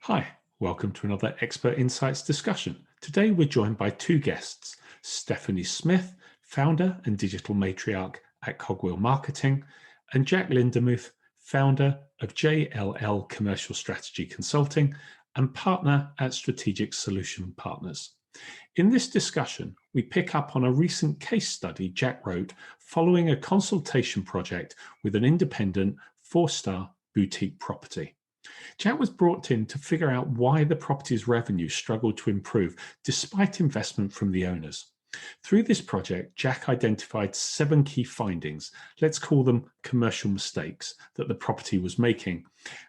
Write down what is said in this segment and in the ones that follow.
Hi, welcome to another Expert Insights discussion. Today we're joined by two guests, Stephanie Smith, founder and digital matriarch at Cogwheel Marketing, and Jack Lindemuth, founder of JLL Commercial Strategy Consulting and partner at Strategic Solution Partners. In this discussion, we pick up on a recent case study Jack wrote following a consultation project with an independent 4-star boutique property. Jack was brought in to figure out why the property's revenue struggled to improve despite investment from the owners. Through this project, Jack identified 7 key findings, let's call them commercial mistakes, that the property was making,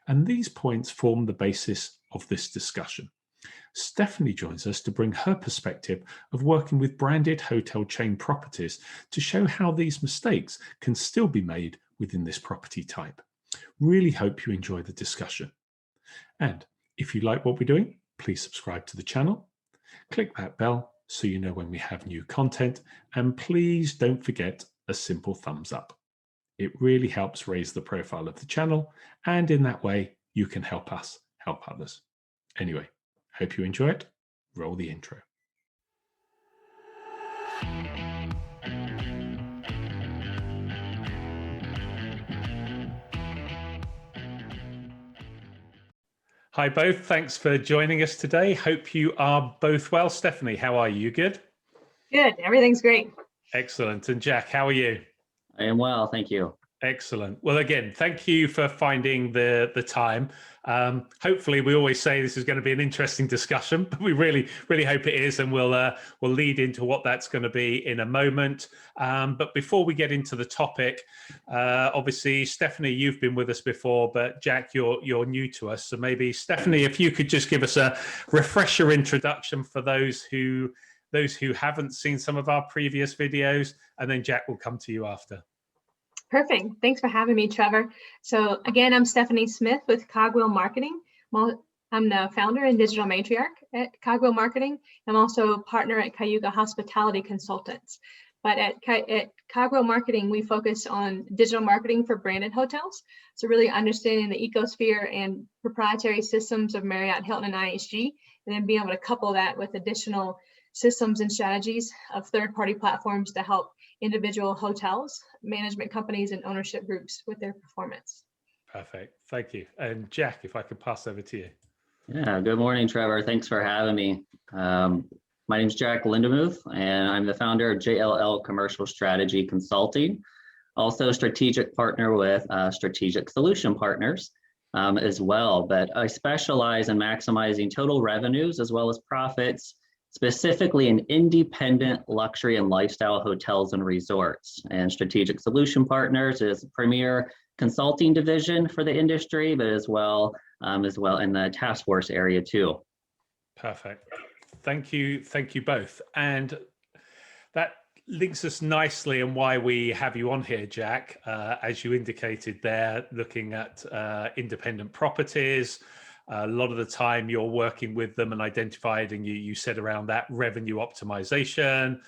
and these points form the basis of this discussion. Stephanie joins us to bring her perspective of working with branded hotel chain properties to show how these mistakes can still be made within this property type. Really hope you enjoy the discussion. And if you like what we're doing, please subscribe to the channel, click that bell so you know when we have new content, and please don't forget a simple thumbs up. It really helps raise the profile of the channel, and in that way, you can help us help others. Anyway, hope you enjoy it. Roll the intro. Hi both, thanks for joining us today. Hope you are both well. Stephanie, how are you? You good? Good, everything's great. Excellent. And Jack, how are you? I am well, thank you. Excellent. Well, again, thank you for finding the time. Hopefully, we always say this is going to be an interesting discussion, but we really hope it is, and we'll lead into what that's going to be in a moment. But before we get into the topic, obviously, Stephanie, you've been with us before, but Jack, you're new to us. So maybe, Stephanie, if you could just give us a refresher introduction for those who haven't seen some of our previous videos, and then Jack will come to you after. Perfect. Thanks for having me, Trevor. So again, I'm Stephanie Smith with Cogwheel Marketing. I'm the founder and digital matriarch at Cogwheel Marketing. I'm also a partner at Cayuga Hospitality Consultants. But at Cogwheel Marketing, we focus on digital marketing for branded hotels. So really understanding the ecosphere and proprietary systems of Marriott, Hilton, and IHG, and then being able to couple that with additional systems and strategies of third-party platforms to help individual hotels, management companies, and ownership groups with their performance. Perfect. Thank you. And Jack, if I could pass over to you. Yeah, good morning, Trevor. Thanks for having me. My name is Jack Lindemuth, and I'm the founder of JLL Commercial Strategy Consulting, also a strategic partner with Strategic Solution Partners as well. But I specialize in maximizing total revenues as well as profits, specifically in independent luxury and lifestyle hotels and resorts. And Strategic Solution Partners is a premier consulting division for the industry, but as well in the task force area too. Perfect. Thank you both. And that links us nicely in why we have you on here, Jack. As you indicated there, looking at independent properties. A lot of the time you're working with them and identified, and you said around that revenue optimization,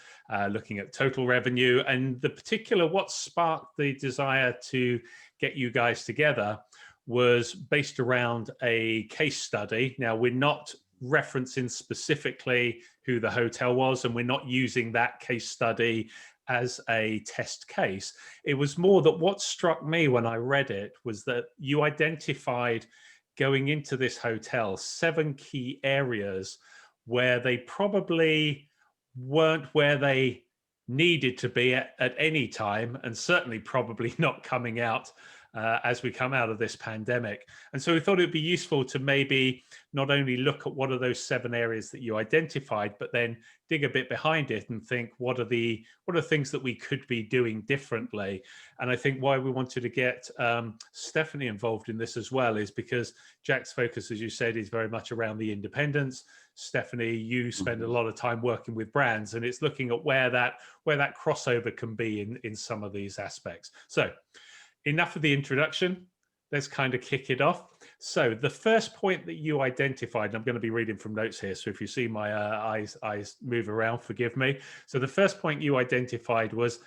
looking at total revenue, and the particular what sparked the desire to get you guys together was based around a case study. Now, we're not referencing specifically who the hotel was, and we're not using that case study as a test case. It was more that what struck me when I read it was that you identified, going into this hotel, 7 key areas where they probably weren't where they needed to be at any time, and certainly probably not coming out as we come out of this pandemic. And so we thought it would be useful to maybe not only look at what are those 7 areas that you identified, but then dig a bit behind it and think, what are things that we could be doing differently? And I think why we wanted to get Stephanie involved in this as well is because Jack's focus, as you said, is very much around the independents. Stephanie, you spend a lot of time working with brands, and it's looking at where that crossover can be in some of these aspects. So enough of the introduction. Let's kind of kick it off. So the first point that you identified, and I'm going to be reading from notes here, so if you see my eyes move around, forgive me. So the first point you identified was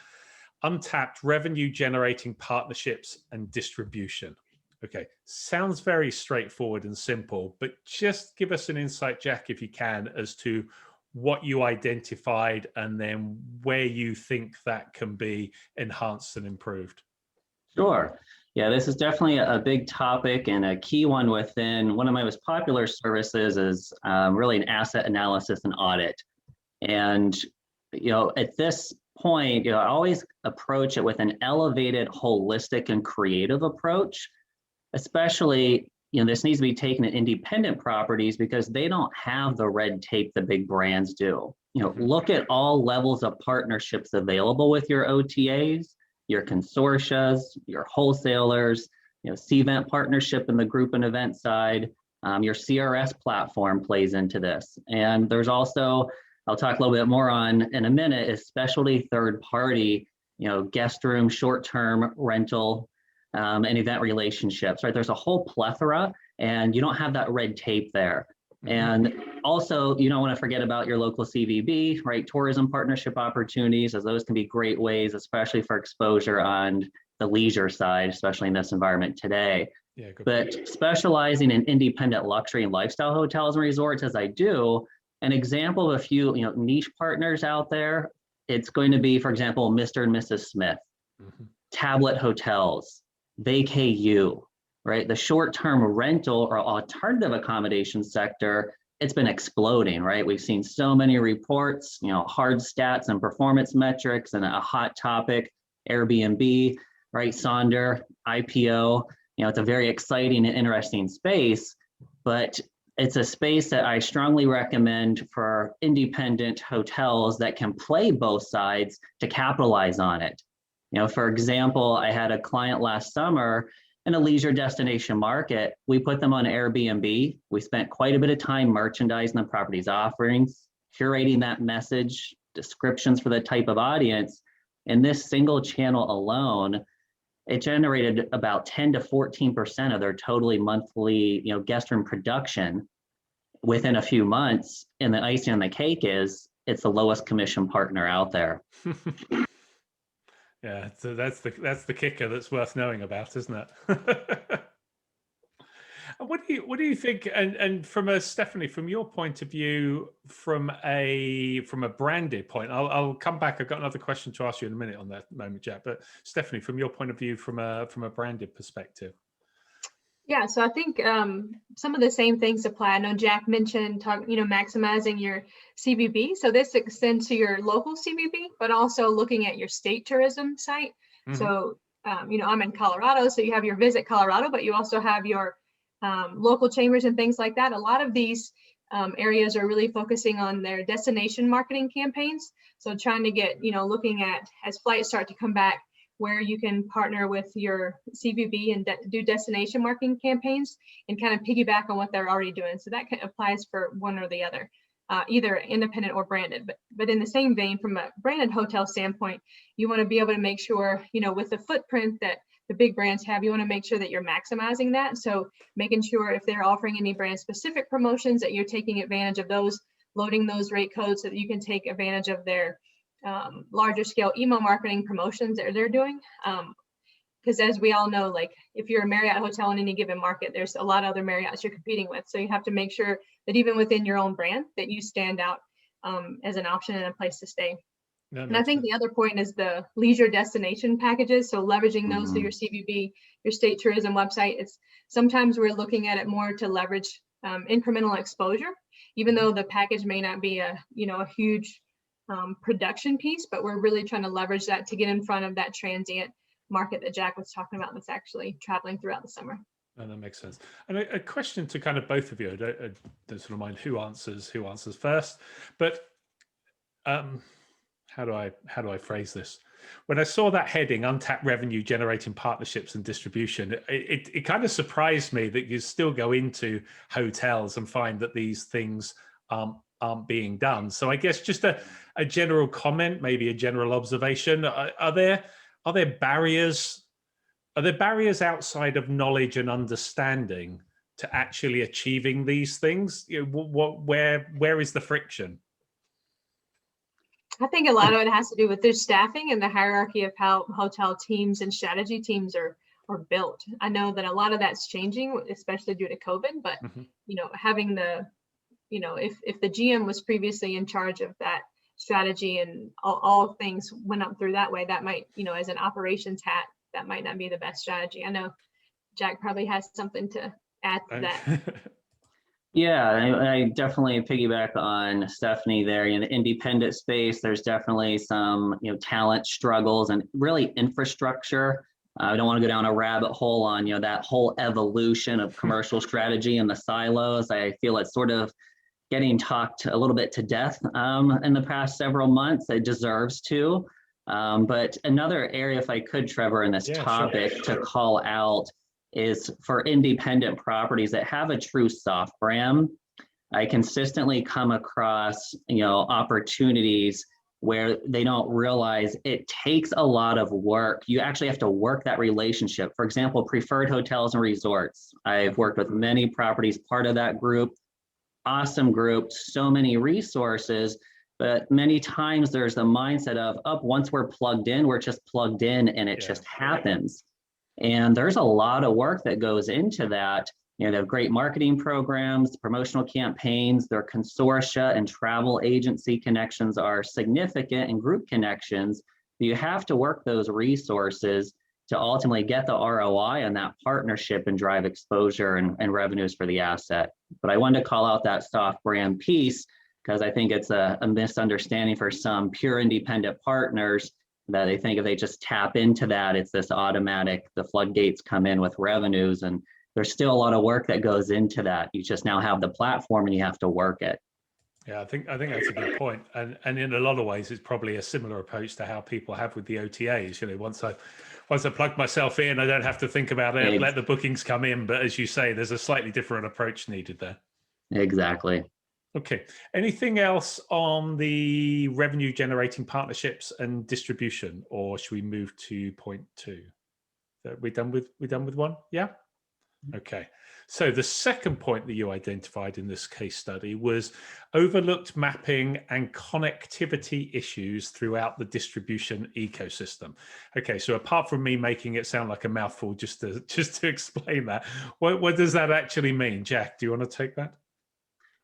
untapped revenue generating partnerships and distribution. Okay, sounds very straightforward and simple, but just give us an insight, Jack, if you can, as to what you identified and then where you think that can be enhanced and improved. Sure. Yeah, this is definitely a big topic and a key one within one of my most popular services is really an asset analysis and audit. And, at this point, I always approach it with an elevated, holistic, and creative approach, especially, this needs to be taken at independent properties because they don't have the red tape the big brands do. Look at all levels of partnerships available with your OTAs, your consortias, your wholesalers, C-Event partnership in the group and event side, your CRS platform plays into this. And there's also, I'll talk a little bit more on in a minute, is specialty third party, guest room, short-term rental, and event relationships, right? There's a whole plethora and you don't have that red tape there. And also, you don't want to forget about your local CVB, right? Tourism partnership opportunities, as those can be great ways, especially for exposure on the leisure side, especially in this environment today. Yeah, good. But specializing in independent luxury and lifestyle hotels and resorts, as I do, an example of a few niche partners out there, it's going to be, for example, Mr. and Mrs. Smith, Tablet Hotels, VacayU, right? The short-term rental or alternative accommodation sector, it's been exploding, right? We've seen so many reports, hard stats and performance metrics, and a hot topic, Airbnb, right? Sonder, IPO, it's a very exciting and interesting space, but it's a space that I strongly recommend for independent hotels that can play both sides to capitalize on it. For example, I had a client last summer in a leisure destination market. We put them on Airbnb. We spent quite a bit of time merchandising the property's offerings, curating that message, descriptions for the type of audience. In this single channel alone, it generated about 10 to 14% of their totally monthly, guest room production within a few months. And the icing on the cake is it's the lowest commission partner out there. Yeah, so that's the kicker that's worth knowing about, isn't it? What do you think? And from Stephanie, from your point of view, from a branded point, I'll come back. I've got another question to ask you in a minute on that moment, Jack. But Stephanie, from your point of view, from a branded perspective. Yeah, so I think some of the same things apply. I know Jack mentioned maximizing your CVB. So this extends to your local CVB, but also looking at your state tourism site. So, I'm in Colorado, so you have your Visit Colorado, but you also have your local chambers and things like that. A lot of these areas are really focusing on their destination marketing campaigns. So trying to get, looking at as flights start to come back, where you can partner with your CVB and do destination marketing campaigns and kind of piggyback on what they're already doing. So that applies for one or the other, either independent or branded. But in the same vein, from a branded hotel standpoint, you want to be able to make sure, with the footprint that the big brands have, you want to make sure that you're maximizing that. So making sure if they're offering any brand specific promotions that you're taking advantage of those, loading those rate codes so that you can take advantage of their larger scale email marketing promotions that they're doing. Because as we all know, like if you're a Marriott hotel in any given market, there's a lot of other Marriotts you're competing with. So you have to make sure that even within your own brand that you stand out as an option and a place to stay. And I think the other point is the leisure destination packages. So leveraging those through your CVB, your state tourism website. It's sometimes we're looking at it more to leverage incremental exposure, even though the package may not be a huge production piece, but we're really trying to leverage that to get in front of that transient market that Jack was talking about that's actually traveling throughout the summer. No, that makes sense. And a question to kind of both of you. I don't sort of mind who answers first, but how do I phrase this? When I saw that heading, untapped revenue generating partnerships and distribution, it kind of surprised me that you still go into hotels and find that these things aren't being done. So I guess just a general comment, maybe a general observation. Are there barriers? Are there barriers outside of knowledge and understanding to actually achieving these things? Where is the friction? I think a lot of it has to do with their staffing and the hierarchy of how hotel teams and strategy teams are or built. I know that a lot of that's changing, especially due to COVID, but having the, if the GM was previously in charge of that strategy and all things went up through that way, that might, as an operations hat, that might not be the best strategy. I know Jack probably has something to add to that. Yeah, I definitely piggyback on Stephanie there. In the independent space, there's definitely some talent struggles and really infrastructure. I don't want to go down a rabbit hole on that whole evolution of commercial strategy and the silos. I feel it's sort of getting talked a little bit to death in the past several months. It deserves to. But another area, if I could, Trevor, in this topic to call out is for independent properties that have a true soft brand. I consistently come across, opportunities where they don't realize it takes a lot of work. You actually have to work that relationship. For example, Preferred Hotels and Resorts. I've worked with many properties, part of that group. Awesome group, so many resources, but many times there's the mindset of, once we're plugged in, we're just plugged in and it just happens. And there's a lot of work that goes into that. They have great marketing programs, promotional campaigns, their consortia and travel agency connections are significant, and group connections. You have to work those resources to ultimately get the ROI on that partnership and drive exposure and revenues for the asset. But I wanted to call out that soft brand piece because I think it's a misunderstanding for some pure independent partners that they think if they just tap into that, it's this automatic, the floodgates come in with revenues, and there's still a lot of work that goes into that. You just now have the platform and you have to work it. Yeah, I think that's a good point. And in a lot of ways, it's probably a similar approach to how people have with the OTAs. Once I plug myself in, I don't have to think about it, let the bookings come in. But as you say, there's a slightly different approach needed there. Exactly. Okay. Anything else on the revenue generating partnerships and distribution, or should we move to point 2? We done with one? Yeah. Okay. So the second point that you identified in this case study was overlooked mapping and connectivity issues throughout the distribution ecosystem. Okay. So apart from me making it sound like a mouthful, just to explain that, what does that actually mean? Jack, do you want to take that?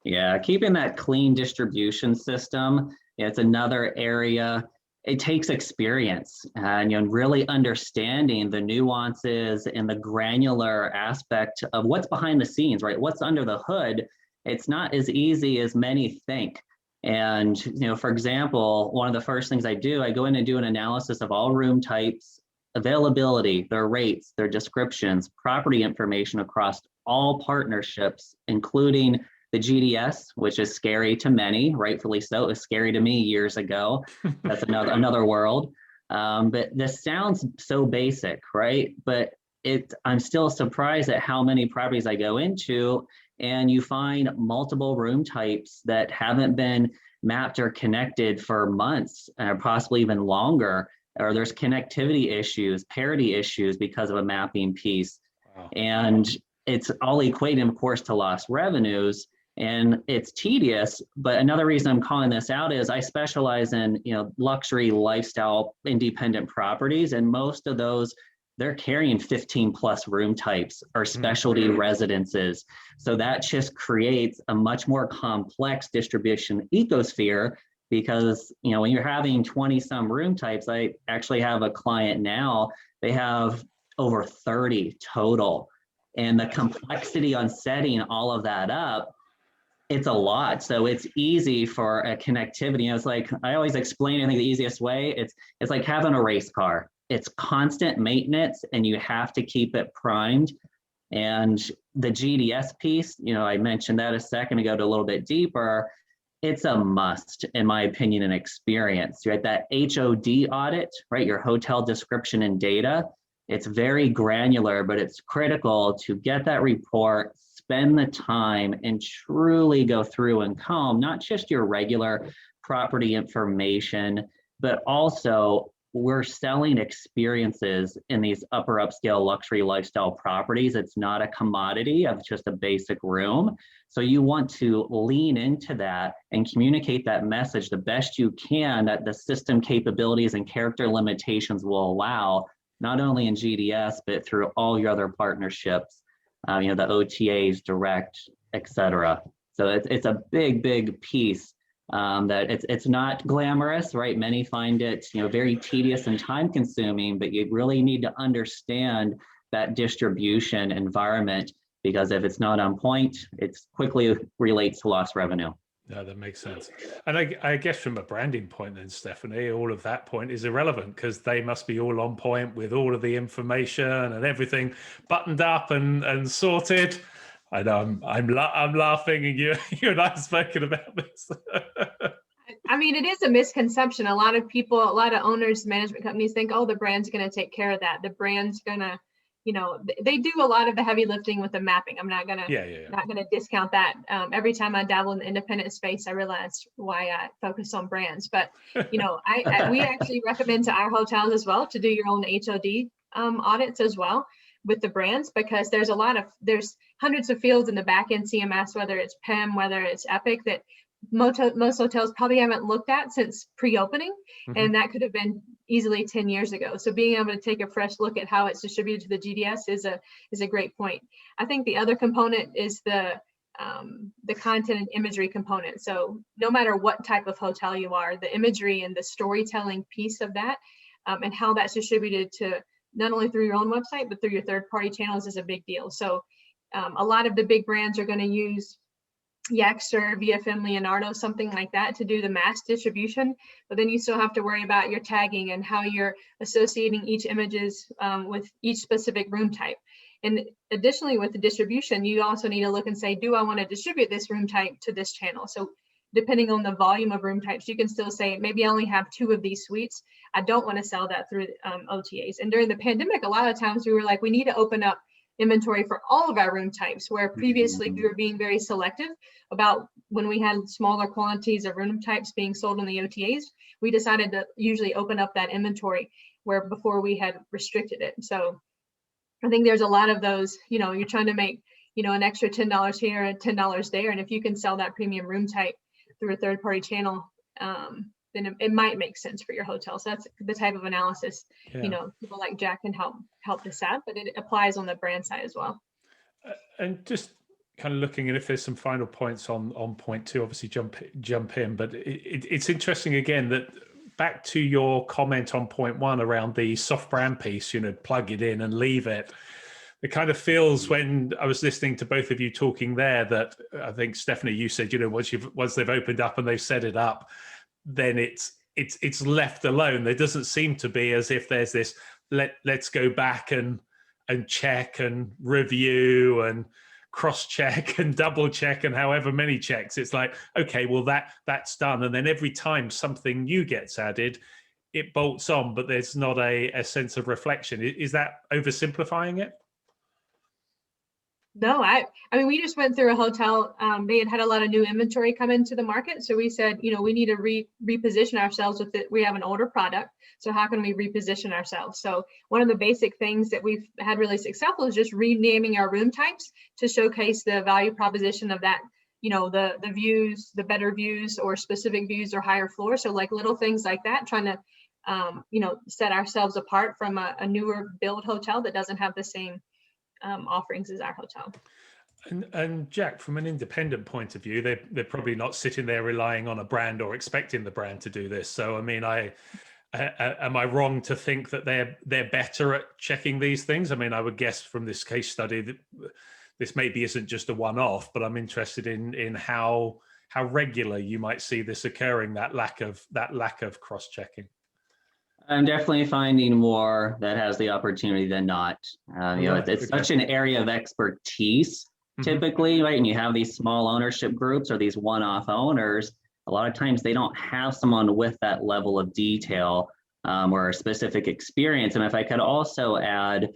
Yeah, keeping that clean distribution system, it's another area. It takes experience and really understanding the nuances and the granular aspect of what's behind the scenes, right? What's under the hood. It's not as easy as many think. And, for example, one of the first things I do, I go in and do an analysis of all room types, availability, their rates, their descriptions, property information across all partnerships, including the GDS, which is scary to many, rightfully so. It was scary to me years ago. That's another world. But this sounds so basic, right? But I'm still surprised at how many properties I go into, and you find multiple room types that haven't been mapped or connected for months, or possibly even longer, or there's connectivity issues, parity issues because of a mapping piece. Wow. And it's all equating, of course, to lost revenues. And it's tedious, but another reason I'm calling this out is I specialize in, luxury lifestyle independent properties, and most of those, they're carrying 15 plus room types or specialty residences. So that just creates a much more complex distribution ecosphere because, when you're having 20 some room types, I actually have a client now, they have over 30 total. And the complexity on setting all of that up, it's a lot. So it's easy for a connectivity. It's like, I always explain, I think the easiest way, it's like having a race car. It's constant maintenance and you have to keep it primed. And the GDS piece, I mentioned that a second ago to a little bit deeper. It's a must, in my opinion, and experience, right? That HOD audit, right? Your hotel description and data. It's very granular, but it's critical to get that report, spend the time and truly go through and comb not just your regular property information, but also we're selling experiences in these upper upscale luxury lifestyle properties. It's not a commodity of just a basic room. So you want to lean into that and communicate that message the best you can that the system capabilities and character limitations will allow, not only in GDS, but through all your other partnerships, the OTAs, direct, et cetera. So it's a big piece that it's not glamorous, right? Many find it, very tedious and time consuming, but you really need to understand that distribution environment, because if it's not on point, it quickly relates to lost revenue. No, that makes sense. And I guess from a branding point then, Stephanie, all of that point is irrelevant, because they must be all on point with all of the information and everything buttoned up and sorted. I know I'm laughing, and you and I have spoken about this. I mean, it is a misconception. A lot of people, a lot of owners, management companies think, oh, the brand's going to take care of that. The brand's going to, they do a lot of the heavy lifting with the mapping. I'm not going to not going to discount that. Every time I dabble in the independent space, I realized why I focus on brands. But, we actually recommend to our hotels as well to do your own HOD audits as well with the brands, because there's hundreds of fields in the back end CMS, whether it's PIM, whether it's Epic, that most hotels probably haven't looked at since pre-opening, and that could have been easily 10 years ago. So being able to take a fresh look at how it's distributed to the GDS is a great point. I think the other component is the content and imagery component. So no matter what type of hotel you are, the imagery and the storytelling piece of that, and how that's distributed to not only through your own website, but through your third-party channels is a big deal. So a lot of the big brands are going to use Yaxter, VFM, Leonardo, something like that to do the mass distribution. But then you still have to worry about your tagging and how you're associating each images with each specific room type. And additionally, with the distribution, you also need to look and say, do I want to distribute this room type to this channel? So depending on the volume of room types, you can still say, maybe I only have 2 of these suites. I don't want to sell that through OTAs. And during the pandemic, a lot of times we were like, we need to open up inventory for all of our room types, where previously we were being very selective about when we had smaller quantities of room types being sold on the OTAs. We decided to usually open up that inventory, where before we had restricted it. So I think there's a lot of those, you're trying to make, an extra $10 here and $10 there. And if you can sell that premium room type through a third-party channel, then it might make sense for your hotel. So that's the type of analysis, people like Jack can help decide, but it applies on the brand side as well. And just kind of looking at if there's some final points on point 2, obviously jump in, but it's interesting again that back to your comment on point 1 around the soft brand piece, plug it in and leave it. It kind of feels, when I was listening to both of you talking there, that I think, Stephanie, you said, once they've opened up and they've set it up, then it's left alone. There doesn't seem to be as if there's this let's go back and check and review and cross check and double check and however many checks. It's like, okay, well that's done, and then every time something new gets added, it bolts on, but there's not a sense of reflection. Is that oversimplifying it? No, I mean, we just went through a hotel. They had a lot of new inventory come into the market. So we said, we need to reposition ourselves with it. We have an older product. So how can we reposition ourselves? So one of the basic things that we've had really successful is just renaming our room types to showcase the value proposition of that, the views, the better views, or specific views or higher floor. So like little things like that, trying to, set ourselves apart from a newer build hotel that doesn't have the same offerings as our hotel. And Jack, from an independent point of view, they're probably not sitting there relying on a brand or expecting the brand to do this. So I mean, am I wrong to think that they're better at checking these things? I mean, I would guess from this case study that this maybe isn't just a one-off, but I'm interested in how regular you might see this occurring, that lack of cross-checking. I'm definitely finding more that has the opportunity than not. It's such an area of expertise typically, right? And you have these small ownership groups or these one-off owners. A lot of times they don't have someone with that level of detail or a specific experience. And if I could also add,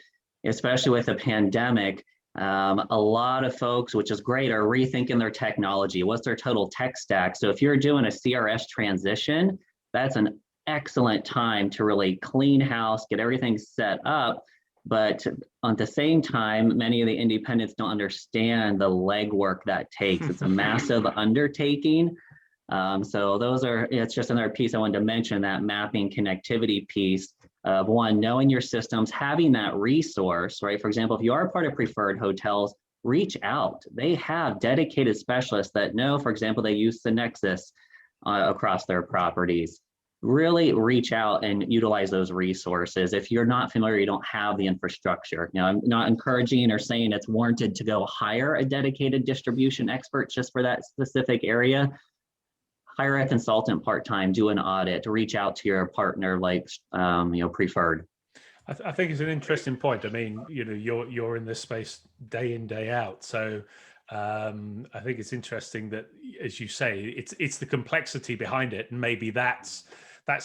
especially with the pandemic, a lot of folks, which is great, are rethinking their technology. What's their total tech stack? So if you're doing a CRS transition, that's an excellent time to really clean house, get everything set up. But at the same time, many of the independents don't understand the legwork that takes. It's a massive undertaking. So it's just another piece I wanted to mention, that mapping connectivity piece. of one, knowing your systems, having that resource, right? For example, if you are part of preferred hotels, reach out. They have dedicated specialists that know, for example, they use the Nexus across their properties. Really reach out and utilize those resources. If you're not familiar, you don't have the infrastructure. You know, I'm not encouraging or saying it's warranted to go hire a dedicated distribution expert just for that specific area. Hire a consultant part-time, do an audit, reach out to your partner like preferred. I think it's an interesting point. I mean, you know, you're in this space day in, day out. So I think it's interesting that, as you say, it's the complexity behind it, and maybe that's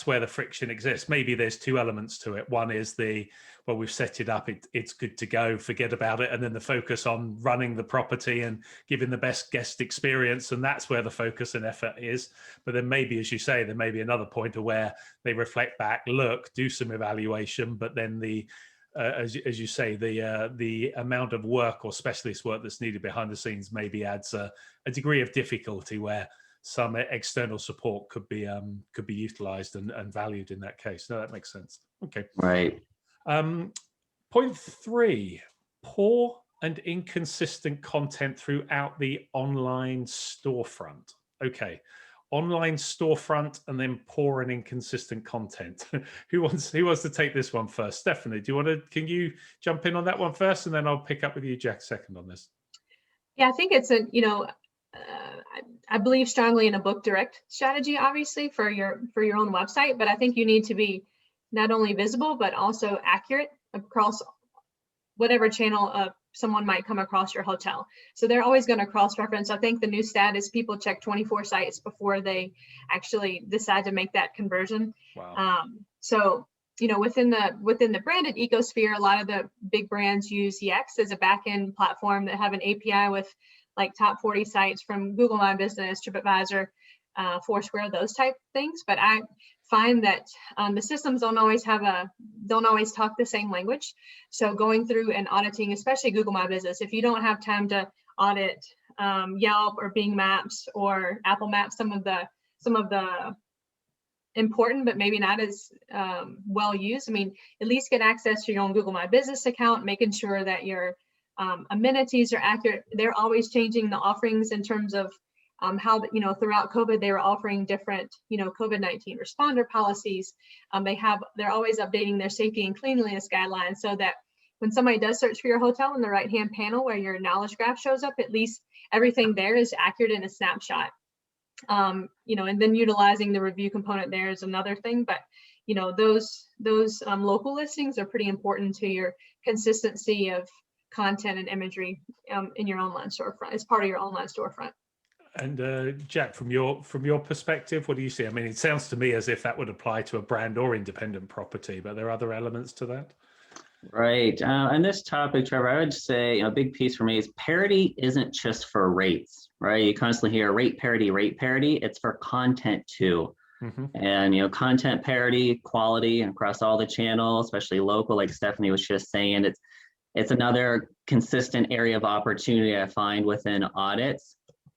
where the friction exists. Maybe there's two elements to it. One is well, we've set it up, it's good to go, forget about it, and then the focus on running the property and giving the best guest experience, and that's where the focus and effort is. But then maybe, as you say, there may be another point of where they reflect back, look, do some evaluation, but then as you say, the amount of work or specialist work that's needed behind the scenes maybe adds a degree of difficulty where some external support could be utilized and valued in that case. No, that makes sense. Okay. Right. Point 3, poor and inconsistent content throughout the online storefront. Okay. Online storefront and then poor and inconsistent content. Who wants to take this one first? Stephanie, can you jump in on that one first, and then I'll pick up with you, Jack, second on this. Yeah, I think it's I believe strongly in a book direct strategy, obviously for your own website, but I think you need to be not only visible, but also accurate across whatever channel someone might come across your hotel. So they're always going to cross-reference. I think the new stat is people check 24 sites before they actually decide to make that conversion. Wow. So, you know, within the branded ecosphere, a lot of the big brands use Yext as a back-end platform that have an API with like top 40 sites from Google My Business, TripAdvisor, Foursquare, those type things. But I find that the systems don't always talk the same language. So going through and auditing, especially Google My Business, if you don't have time to audit Yelp or Bing Maps or Apple Maps, some of the important but maybe not as well used, I mean, at least get access to your own Google My Business account, making sure that your amenities are accurate. They're always changing the offerings in terms of how, you know, throughout COVID, they were offering different, you know, COVID-19 responder policies. They're always updating their safety and cleanliness guidelines so that when somebody does search for your hotel in the right-hand panel where your knowledge graph shows up, at least everything there is accurate in a snapshot. You know, and then utilizing the review component there is another thing. But, you know, those local listings are pretty important to your consistency of content and imagery in your online storefront, as part of your online storefront. And Jack, from your perspective, what do you see? I mean, it sounds to me as if that would apply to a brand or independent property, but there are other elements to that. Right. On this topic, Trevor, I would say a big piece for me is parity isn't just for rates, right? You constantly hear rate parity. It's for content too. Mm-hmm. And, you know, content parity, quality across all the channels, especially local, like Stephanie was just saying, it's another consistent area of opportunity I find within audits.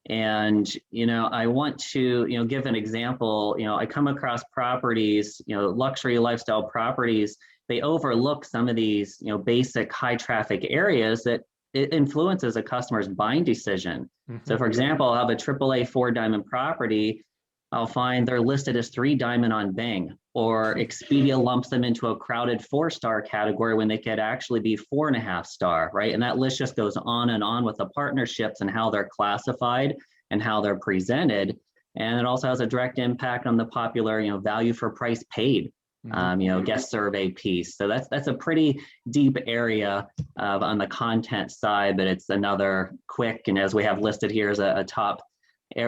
And, you know, I want to, you know, give an example. You know, I come across properties, you know, luxury lifestyle properties, they overlook some of these, you know, basic high traffic areas that it influences a customer's buying decision. Mm-hmm. So for example, I'll have a AAA 4-diamond property. I'll find they're listed as 3-diamond on Bing, or Expedia lumps them into a crowded 4-star category when they could actually be 4.5-star, right? And that list just goes on and on with the partnerships and how they're classified and how they're presented. And it also has a direct impact on the popular, you know, value for price paid, you know, guest survey piece. So that's a pretty deep area on the content side, but it's another quick, and as we have listed here, is a top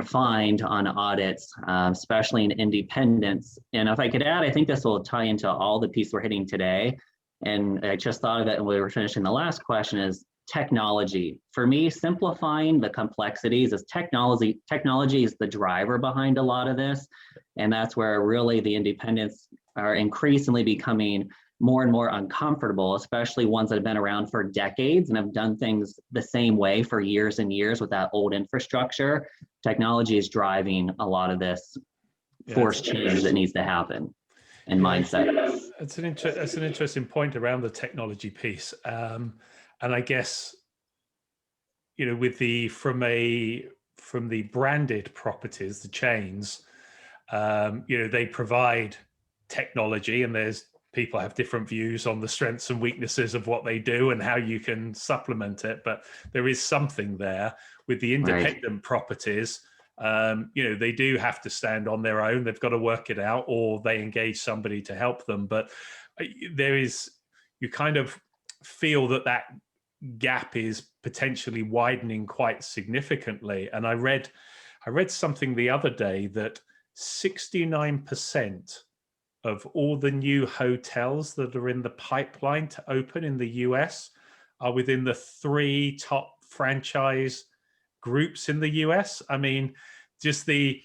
find on audits, especially in independents. And if I could add, I think this will tie into all the pieces we're hitting today. And I just thought of it when we were finishing the last question, is technology. For me, simplifying the complexities is technology. Technology is the driver behind a lot of this. And that's where really the independents are increasingly becoming more and more uncomfortable, especially ones that have been around for decades and have done things the same way for years and years with that old infrastructure. Technology is driving a lot of this forced change that needs to happen. and mindset. That's an interesting point around the technology piece. And I guess, you know, with from the branded properties, the chains, you know, they provide technology, and there's people have different views on the strengths and weaknesses of what they do and how you can supplement it. But there is something there with the independent properties. You know, they do have to stand on their own. They've got to work it out, or they engage somebody to help them. But you kind of feel that gap is potentially widening quite significantly. And I read something the other day that 69% of all the new hotels that are in the pipeline to open in the US are within the 3 top franchise groups in the US. I mean, just the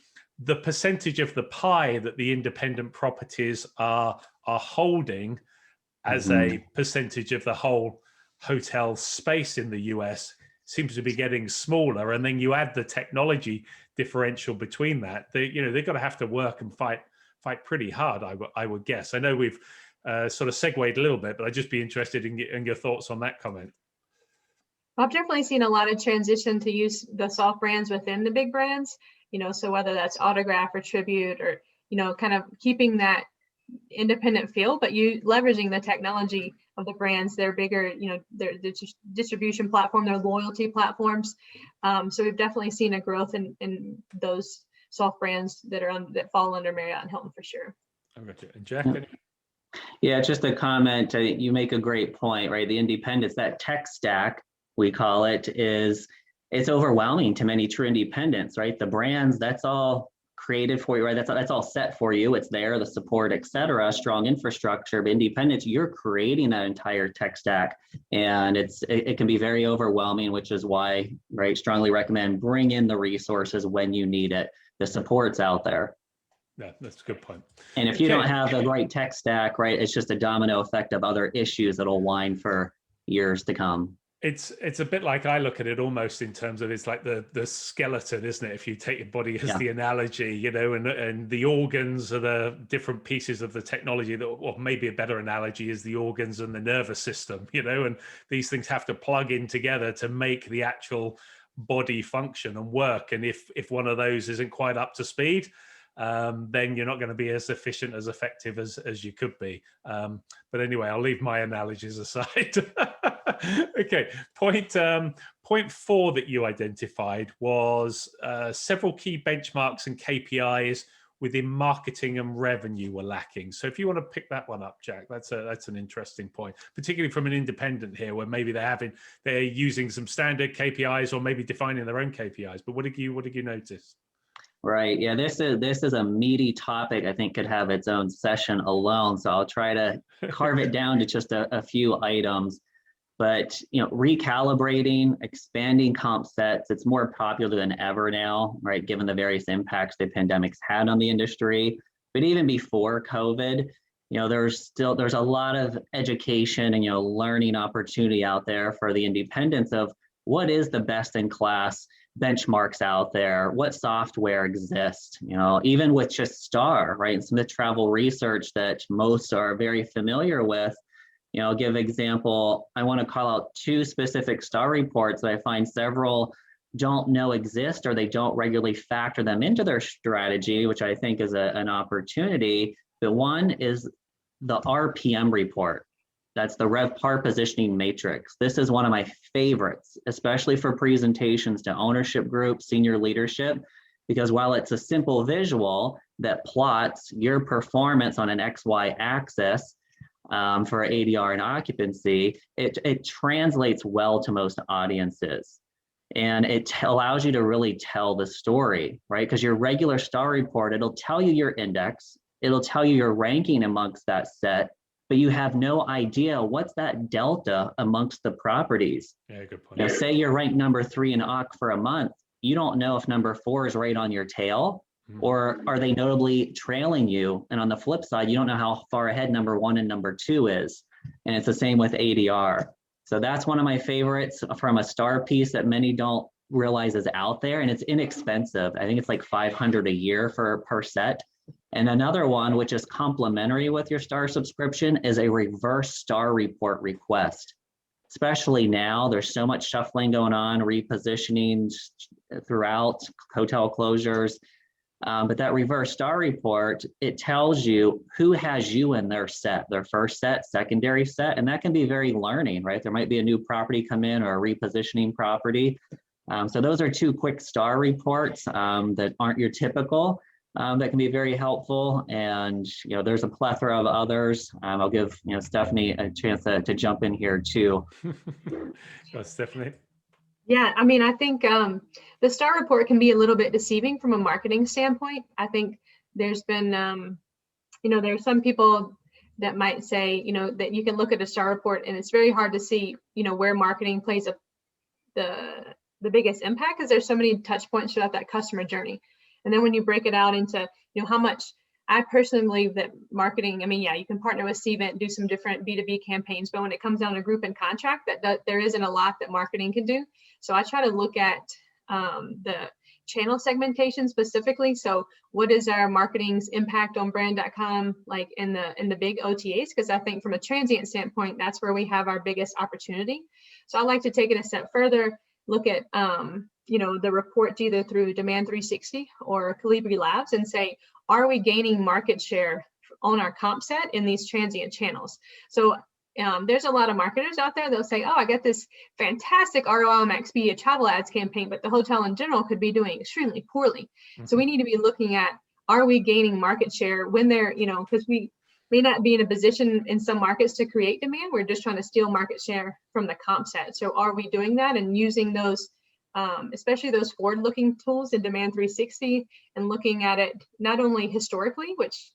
percentage of the pie that the independent properties are holding as a percentage of the whole hotel space in the US seems to be getting smaller. And then you add the technology differential between that. You know, they've got to have to work and fight pretty hard, I would guess. I know we've sort of segued a little bit, but I'd just be interested in your thoughts on that comment. I've definitely seen a lot of transition to use the soft brands within the big brands, you know, so whether that's Autograph or Tribute, or, you know, kind of keeping that independent feel, but you leveraging the technology of the brands, their bigger, you know, their distribution platform, their loyalty platforms. So we've definitely seen a growth in those soft brands that fall under Marriott and Hilton for sure. I got you. And Jack? Yeah, just a comment. You make a great point, right? The independence, that tech stack, we call it, it's overwhelming to many true independents, right? The brands, that's all created for you, right? That's all set for you. It's there, the support, et cetera, strong infrastructure. But independents, you're creating that entire tech stack, and it can be very overwhelming, which is why, right, strongly recommend bring in the resources when you need it. The support's out there. Yeah, that's a good point. And if you don't have the right tech stack, right, it's just a domino effect of other issues that'll wind for years to come. It's a bit like, I look at it almost in terms of, it's like the skeleton, isn't it? If you take your body as the analogy, you know, and the organs are the different pieces of the technology, or maybe a better analogy is the organs and the nervous system, you know, and these things have to plug in together to make the actual body function and work. And if one of those isn't quite up to speed, then you're not going to be as efficient, as effective as you could be. But anyway, I'll leave my analogies aside. Okay, point 4 that you identified was several key benchmarks and KPIs within marketing and revenue were lacking. So if you want to pick that one up, Jack, that's an interesting point, particularly from an independent here, where maybe they're using some standard KPIs, or maybe defining their own KPIs. But what did you notice? Right. Yeah, this is a meaty topic. I think could have its own session alone. So I'll try to carve it down to just a few items. But, you know, recalibrating, expanding comp sets, it's more popular than ever now, right? Given the various impacts the pandemic's had on the industry. But even before COVID, you know, there's a lot of education and, you know, learning opportunity out there for the independents of what is the best in class benchmarks out there, what software exists, you know, even with just STAR, right? Smith Travel Research that most are very familiar with. You know, I'll give example, I want to call out 2 specific STAR reports that I find several don't know exist, or they don't regularly factor them into their strategy, which I think is an opportunity. The one is the RPM report. That's the RevPAR positioning matrix. This is one of my favorites, especially for presentations to ownership groups, senior leadership, because while it's a simple visual that plots your performance on an XY axis, for ADR and occupancy, it translates well to most audiences. And it allows you to really tell the story, right? Because your regular STAR report, it'll tell you your index, it'll tell you your ranking amongst that set, but you have no idea what's that delta amongst the properties. Yeah, good point. Now, say you're ranked number 3 in OCC for a month, you don't know if number 4 is right on your tail, or are they notably trailing you? And on the flip side, you don't know how far ahead number 1 and number 2 is. And it's the same with ADR. So that's one of my favorites from a STAR piece that many don't realize is out there, and it's inexpensive. I think it's like $500 a year per set. And another one, which is complementary with your star subscription, is a reverse star report request. Especially now, there's so much shuffling going on, repositioning throughout, hotel closures. But that reverse star report, it tells you who has you in their set, their first set, secondary set, and that can be very learning, right? There might be a new property come in or a repositioning property. So those are two quick star reports that aren't your typical, that can be very helpful. And there's a plethora of others. I'll give Stephanie a chance to jump in here too. Stephanie. Yeah, I mean, I think the star report can be a little bit deceiving from a marketing standpoint. I think there's been, there are some people that might say, that you can look at a star report and it's very hard to see, where marketing plays the biggest impact, because there's so many touch points throughout that customer journey. And then when you break it out into, how much, I personally believe that marketing, I mean, yeah, you can partner with Cvent, do some different B2B campaigns, but when it comes down to group and contract, that there isn't a lot that marketing can do. So I try to look at the channel segmentation specifically. So what is our marketing's impact on brand.com, like in the big OTAs? Because I think from a transient standpoint, that's where we have our biggest opportunity. So I like to take it a step further, look at the reports either through Demand 360 or Calibri Labs and say, are we gaining market share on our comp set in these transient channels? So there's a lot of marketers out there. They'll say, oh, I got this fantastic ROI on my Expedia travel ads campaign, but the hotel in general could be doing extremely poorly. Mm-hmm. So we need to be looking at, are we gaining market share when they're, because we may not be in a position in some markets to create demand. We're just trying to steal market share from the comp set. So are we doing that and using those, especially those forward-looking tools in Demand 360 and looking at it not only historically, which,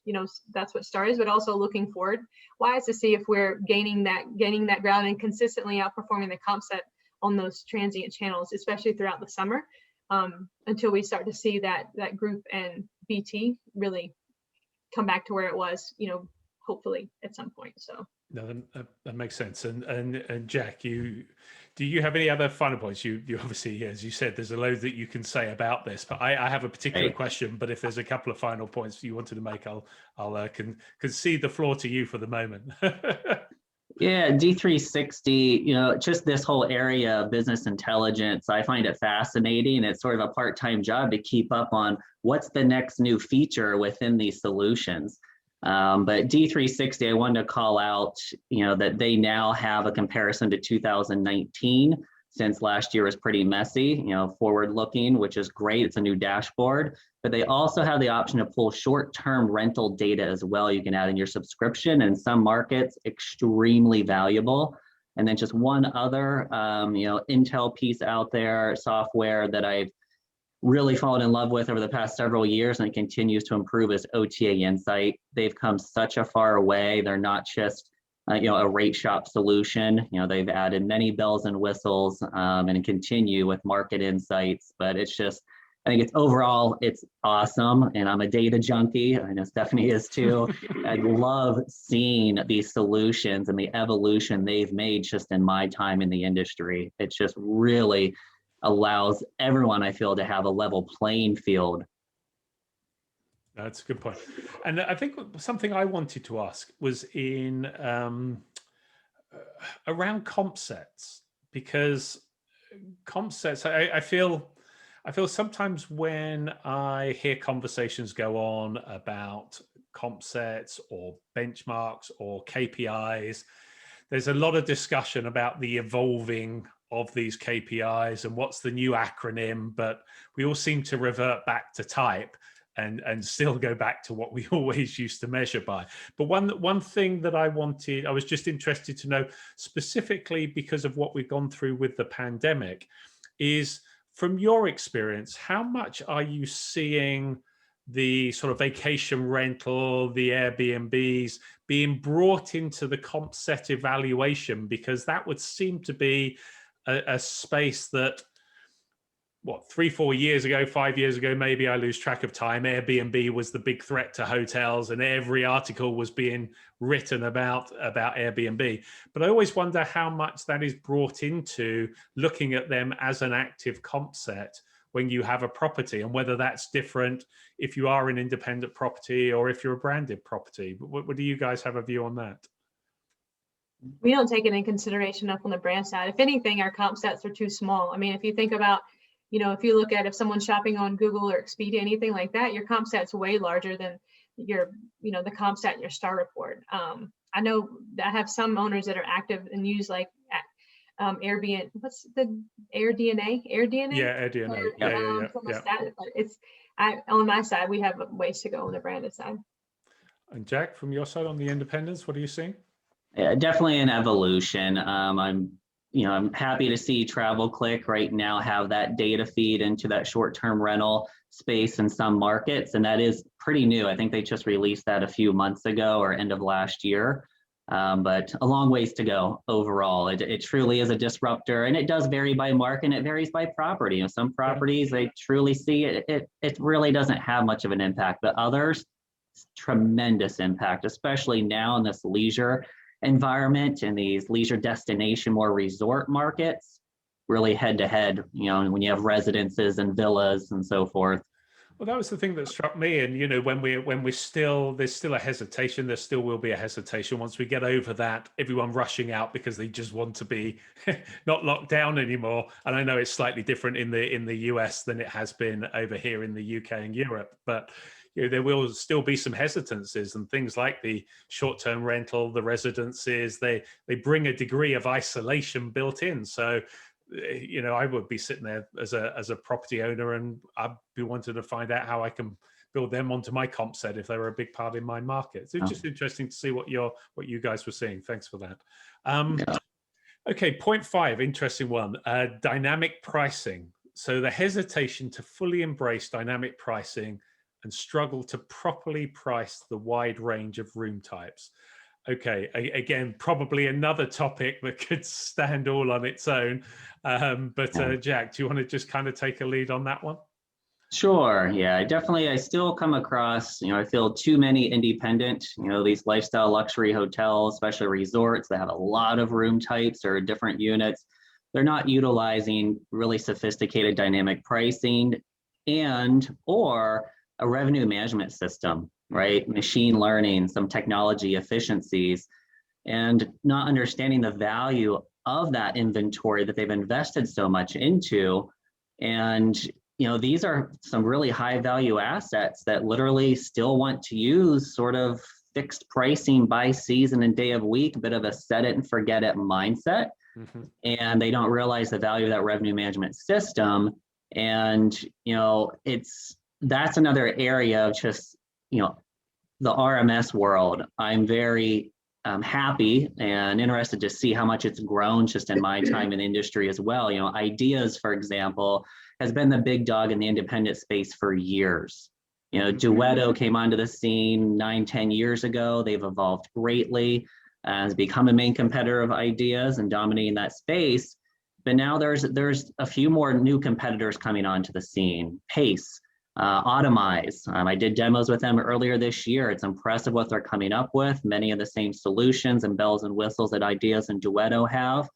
that's what STAR is, but also looking forward wise to see if we're gaining that ground and consistently outperforming the comp set on those transient channels, especially throughout the summer, until we start to see that group and BT really come back to where it was, hopefully at some point. So. No, that makes sense. And Jack, do you have any other final points? You obviously, as you said, there's a load that you can say about this, but I have a particular question. But if there's a couple of final points you wanted to make, I'll concede the floor to you for the moment. Yeah, D360, just this whole area of business intelligence, I find it fascinating. It's sort of a part-time job to keep up on what's the next new feature within these solutions. But D360, I wanted to call out, that they now have a comparison to 2019, since last year was pretty messy, forward looking, which is great. It's a new dashboard, but they also have the option to pull short-term rental data as well. You can add in your subscription, and in some markets, extremely valuable. And then just one other, Intel piece out there, software that I've really fallen in love with over the past several years, and it continues to improve, is OTA Insight. They've come such a far way. They're not just a rate shop solution. They've added many bells and whistles, and continue with market insights. But it's just, I think it's awesome. And I'm a data junkie. I know Stephanie is too. I love seeing these solutions and the evolution they've made just in my time in the industry. It's just really allows everyone, I feel, to have a level playing field. That's a good point. And I think something I wanted to ask was in around comp sets, because comp sets, I feel sometimes when I hear conversations go on about comp sets or benchmarks or KPIs, there's a lot of discussion about the evolving of these KPIs and what's the new acronym, but we all seem to revert back to type and still go back to what we always used to measure by. But one thing that I was just interested to know, specifically because of what we've gone through with the pandemic, is from your experience, how much are you seeing the sort of vacation rental, the Airbnbs being brought into the comp set evaluation? Because that would seem to be a space that, 3-4 years ago, 5 years ago, maybe, I lose track of time, Airbnb was the big threat to hotels and every article was being written about Airbnb. But I always wonder how much that is brought into looking at them as an active comp set when you have a property, and whether that's different if you are an independent property or if you're a branded property. What do you guys have a view on that? We don't take it in consideration enough on the brand side. If anything, our comp sets are too small. I mean, if you think about, if you look at if someone's shopping on Google or Expedia, anything like that, your comp set's way larger than your, the comp set in your star report. I know that I have some owners that are active and use like Airbnb. What's the AirDNA? AirDNA? Yeah, AirDNA. Yeah. But on my side, we have ways to go on the branded side. And Jack, from your side on the independents, what are you seeing? Yeah, definitely an evolution. I'm happy to see TravelClick right now have that data feed into that short-term rental space in some markets, and that is pretty new. I think they just released that a few months ago or end of last year, but a long ways to go overall. It truly is a disruptor, and it does vary by market, and it varies by property. Some properties, they truly see it really doesn't have much of an impact, but others, tremendous impact, especially now in this leisure environment and these leisure destination, more resort markets, really head to head, when you have residences and villas and so forth. Well, that was the thing that struck me. And, when there's still a hesitation, there still will be a hesitation once we get over that, everyone rushing out because they just want to be not locked down anymore. And I know it's slightly different in the US than it has been over here in the UK and Europe, but there will still be some hesitancies, and things like the short-term rental, the residences, they bring a degree of isolation built in. So, I would be sitting there as a property owner, and I'd be wanting to find out how I can build them onto my comp set if they were a big part in my market. So it's just interesting to see what you guys were seeing. Thanks for that. Okay, point 5, interesting one. Dynamic pricing. So the hesitation to fully embrace dynamic pricing and struggle to properly price the wide range of room types. Okay, again, probably another topic that could stand all on its own. But Jack, do you want to just kind of take a lead on that one? Sure. Yeah, I still come across, I feel too many independent, these lifestyle luxury hotels, especially resorts that have a lot of room types or different units. They're not utilizing really sophisticated dynamic pricing or a revenue management system, right? Machine learning, some technology efficiencies, and not understanding the value of that inventory that they've invested so much into. And, these are some really high value assets that literally still want to use sort of fixed pricing by season and day of week, a bit of a set it and forget it mindset. Mm-hmm. And they don't realize the value of that revenue management system. And, that's another area of just, the RMS world. I'm very happy and interested to see how much it's grown just in my time in industry as well. Ideas, for example, has been the big dog in the independent space for years. Duetto came onto the scene 9-10 years ago. They've evolved greatly, has become a main competitor of Ideas and dominating that space. But now there's a few more new competitors coming onto the scene. Pace, Automize. I did demos with them earlier this year. It's impressive what they're coming up with. Many of the same solutions and bells and whistles that Ideas and Duetto have.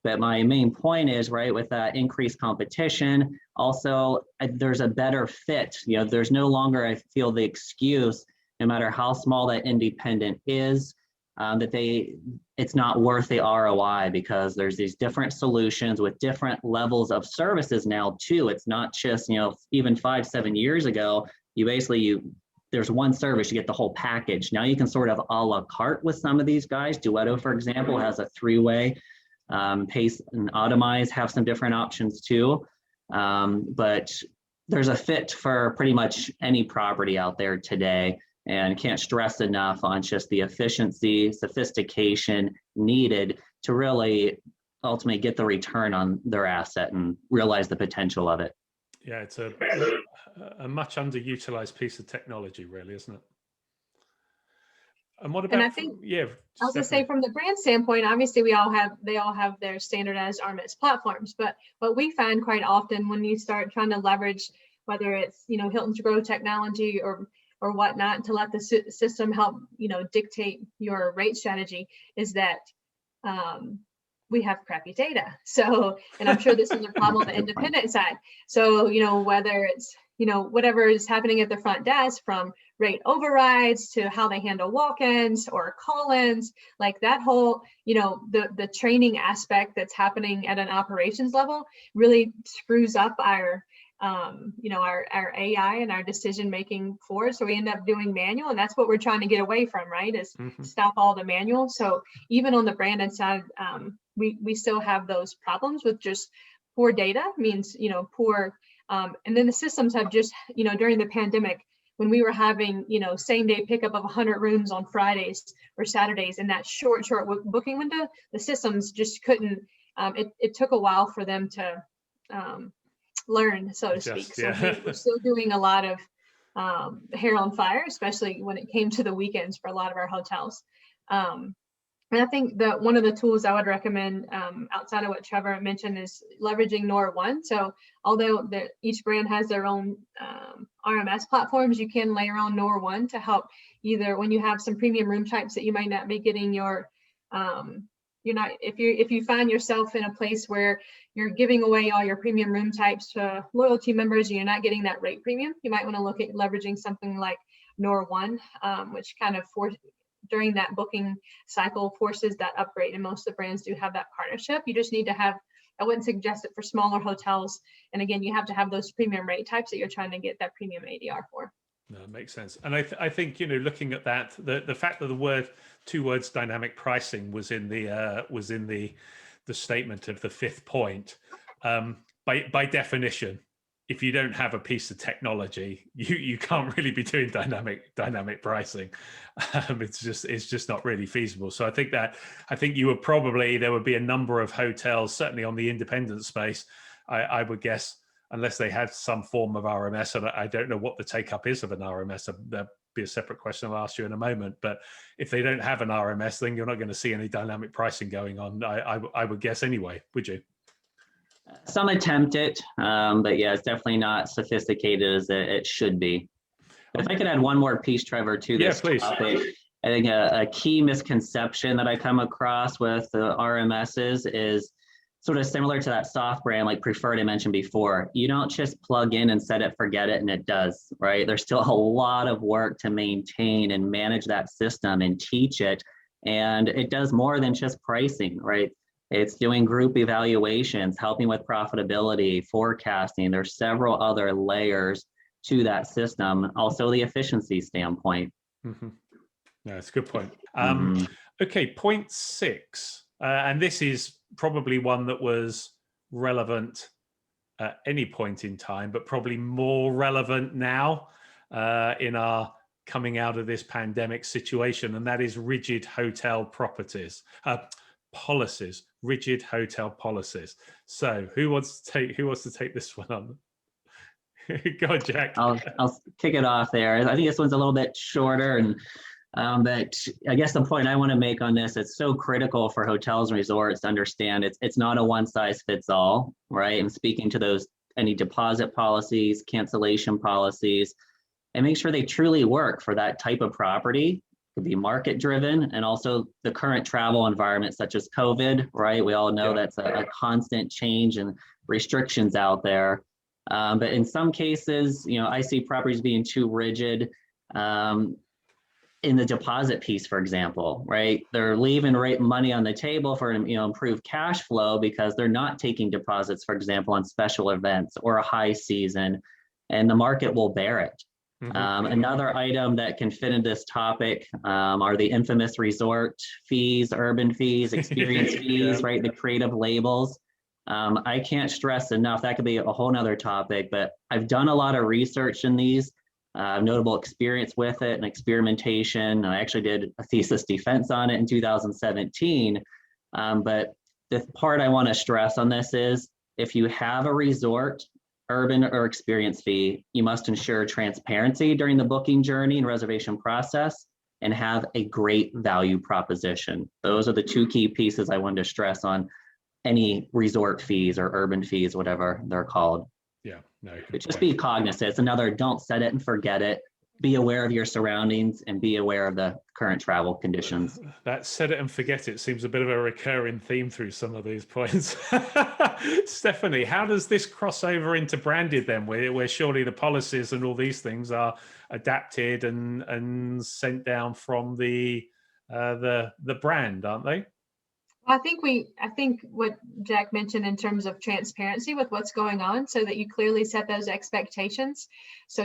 But my main point is, right, with that increased competition, also there's a better fit. There's no longer, I feel, the excuse, no matter how small that independent is, that it's not worth the ROI, because there's these different solutions with different levels of services now too. It's not just, even 5-7 years ago, there's one service, you get the whole package. Now you can sort of a la carte with some of these guys. Duetto, for example, has a 3-way. Pace and Automize have some different options too. But there's a fit for pretty much any property out there today. And can't stress enough on just the efficiency, sophistication needed to really ultimately get the return on their asset and realize the potential of it. Yeah, it's a much underutilized piece of technology, really, isn't it? And what about? And I think, I was gonna say, from the brand standpoint, obviously they all have their standardized RMS platforms, but what we find quite often when you start trying to leverage, whether it's Hilton's Grow technology or whatnot, to let the system help dictate your rate strategy, is that we have crappy data. So, and I'm sure this is a problem on the independent side. So, whether it's, whatever is happening at the front desk, from rate overrides to how they handle walk-ins or call-ins, like that whole, the training aspect that's happening at an operations level really screws up our our AI and our decision making forward. So we end up doing manual, and that's what we're trying to get away from, right? Is stop all the manual. So even on the branded side, we still have those problems with just poor data, means poor. And then the systems have just during the pandemic, when we were having same day pickup of 100 rooms on Fridays or Saturdays in that short booking window, the systems just couldn't. It took a while for them to learn, so to speak. So we're still doing a lot of hair on fire, especially when it came to the weekends for a lot of our hotels. And I think that one of the tools I would recommend outside of what Trevor mentioned is leveraging Nora1. So although each brand has their own RMS platforms, you can layer on Nora1 to help either when you have some premium room types that you might not be getting your if you find yourself in a place where you're giving away all your premium room types to loyalty members and you're not getting that rate premium, you might want to look at leveraging something like Nora1, which kind of during that booking cycle forces that upgrade. And most of the brands do have that partnership. You just need to have, I wouldn't suggest it for smaller hotels. And again, you have to have those premium rate types that you're trying to get that premium ADR for. No, it makes sense. And I think, looking at that, the fact that the two words dynamic pricing was in the statement of the fifth point, by definition, if you don't have a piece of technology, you can't really be doing dynamic pricing. It's just not really feasible. So I think there would be a number of hotels, certainly on the independent space, I would guess, unless they had some form of RMS, and I don't know what the take up is of an RMS. That'd be a separate question I'll ask you in a moment. But if they don't have an RMS, then you're not going to see any dynamic pricing going on, I would guess anyway, would you? Some attempt it, but yeah, it's definitely not sophisticated as it should be. If I could add one more piece, Trevor, to this topic, I think a key misconception that I come across with the RMSs is sort of similar to that soft brand like Preferred I mentioned before. You don't just plug in and set it, forget it, and it does, right? There's still a lot of work to maintain and manage that system and teach it. And it does more than just pricing, right? It's doing group evaluations, helping with profitability, forecasting. There's several other layers to that system. Also the efficiency standpoint. Mm-hmm. No, it's a good point. Okay, point 6. And this is probably one that was relevant at any point in time, but probably more relevant now in our coming out of this pandemic situation. And that is rigid hotel policies, rigid hotel policies. So who wants to take this one on? Go on, Jack. I'll kick it off there. I think this one's a little bit shorter, and but I guess the point I want to make on this, it's so critical for hotels and resorts to understand it's not a one size fits all, right? And speaking to any deposit policies, cancellation policies, and make sure they truly work for that type of property. It could be market driven, and also the current travel environment such as COVID, right? We all know that's a constant change and restrictions out there. But in some cases, I see properties being too rigid. In the deposit piece, for example, right? They're leaving money on the table for improved cash flow because they're not taking deposits, for example, on special events or a high season, and the market will bear it. Mm-hmm. Another item that can fit in this topic are the infamous resort fees, urban fees, experience fees, right? The creative labels. I can't stress enough, that could be a whole nother topic, but I've done a lot of research in these. Notable experience with it and experimentation. I actually did a thesis defense on it in 2017. But the part I want to stress on this is if you have a resort, urban or experience fee, you must ensure transparency during the booking journey and reservation process and have a great value proposition. Those are the two key pieces I wanted to stress on any resort fees or urban fees, whatever they're called. Yeah, no. But just be cognizant. It's another don't set it and forget it. be aware of your surroundings and be aware of the current travel conditions. That set it and forget it seems a bit of a recurring theme through some of these points. Stephanie, how does this cross over into branded then, where surely the policies and all these things are adapted and sent down from the brand, aren't they? I think what Jack mentioned in terms of transparency with what's going on, so that you clearly set those expectations. So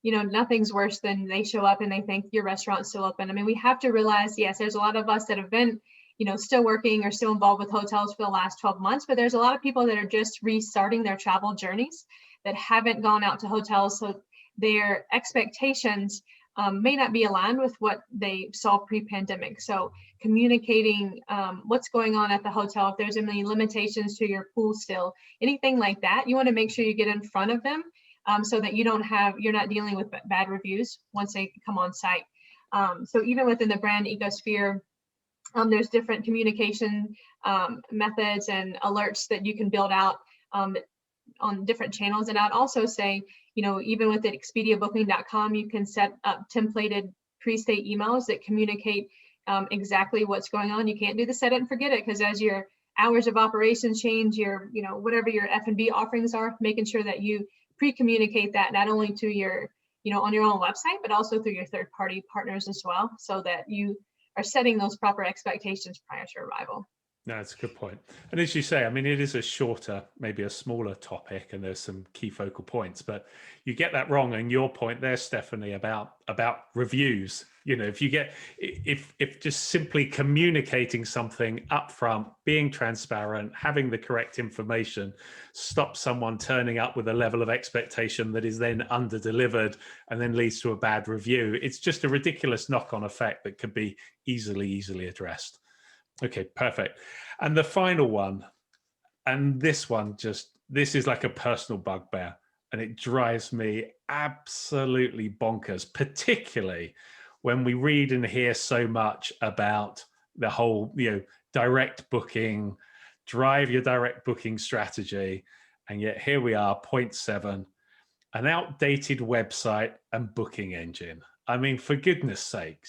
nothing's worse than they show up and they think your restaurant's still open. I mean, we have to realize, yes, there's a lot of us that have been, still working or still involved with hotels for the last 12 months, but there's a lot of people that are just restarting their travel journeys that haven't gone out to hotels. So their expectations may not be aligned with what they saw pre-pandemic. So communicating what's going on at the hotel, if there's any limitations to your pool still, anything like that, you want to make sure you get in front of them so that you're not dealing with bad reviews once they come on site. So even within the brand ecosphere, there's different communication methods and alerts that you can build out on different channels. And I'd also say, even with expediabooking.com, you can set up templated pre-stay emails that communicate exactly what's going on. You can't do the set it and forget it, because as your hours of operations change, your, whatever your F&B offerings are, making sure that you pre-communicate that not only to your, on your own website, but also through your third-party partners as well, so that you are setting those proper expectations prior to arrival. No, that's a good point. And as you say, I mean, it is a shorter, maybe a smaller topic, and there's some key focal points, but you get that wrong. And your point there, Stephanie, about reviews, if just simply communicating something upfront, being transparent, having the correct information, stops someone turning up with a level of expectation that is then under-delivered and then leads to a bad review. It's just a ridiculous knock-on effect that could be easily addressed. Okay, perfect. And the final one, and this is like a personal bugbear, and it drives me absolutely bonkers, particularly when we read and hear so much about the whole, direct booking, drive your direct booking strategy. And yet here we are, point 7, an outdated website and booking engine. I mean, for goodness sake,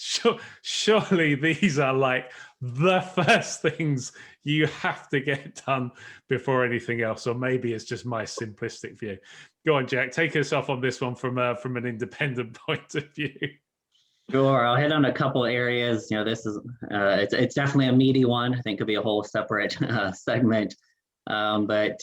surely these are like the first things you have to get done before anything else, or maybe it's just my simplistic view. Go on, Jack, take us off on this one from an independent point of view. Sure, I'll hit on a couple areas. This is it's definitely a meaty one. I think it could be a whole separate segment. But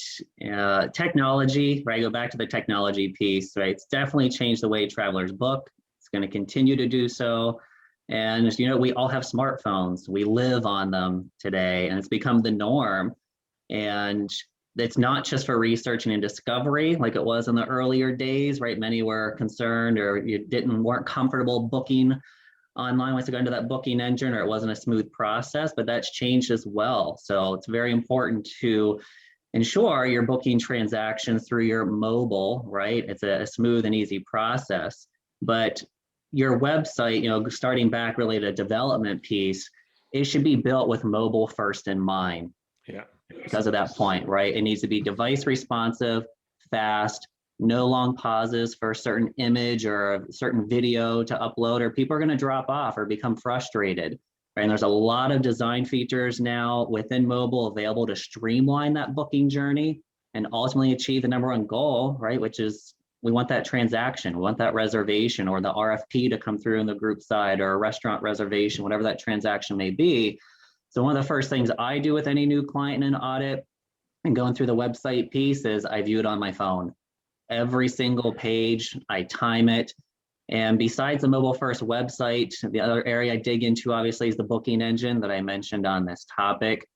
technology, right? Go back to the technology piece, right? It's definitely changed the way travelers book. It's going to continue to do so. And we all have smartphones. We live on them today, and it's become the norm. And it's not just for research and discovery like it was in the earlier days, right? Many were concerned or weren't comfortable booking online once you got into that booking engine, or it wasn't a smooth process, but that's changed as well. So it's very important to ensure you're booking transactions through your mobile, right? It's a smooth and easy process. But your website, starting back really the development piece, it should be built with mobile first in mind. Yeah. Because of that point, right? It needs to be device responsive, fast, no long pauses for a certain image or a certain video to upload, or people are going to drop off or become frustrated. Right? And there's a lot of design features now within mobile available to streamline that booking journey and ultimately achieve the number one goal, right? Which is we want that transaction, we want that reservation or the RFP to come through in the group side, or a restaurant reservation, whatever that transaction may be. So one of the first things I do with any new client in an audit and going through the website piece is I view it on my phone. Every single page, I time it. And besides the mobile first website, the other area I dig into obviously is the booking engine that I mentioned on this topic.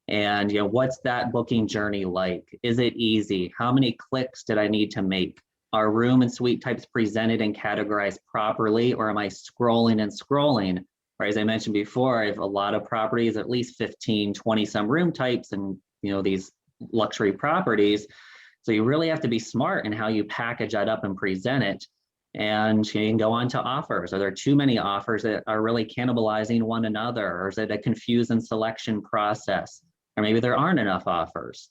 And what's that booking journey like? Is it easy? How many clicks did I need to make? Are room and suite types presented and categorized properly, or am I scrolling and scrolling? Right, as I mentioned before, I have a lot of properties, at least 15, 20 some room types, and these luxury properties. So you really have to be smart in how you package that up and present it. And you can go on to offers. Are there too many offers that are really cannibalizing one another? Or is it a confusing selection process? Or maybe there aren't enough offers.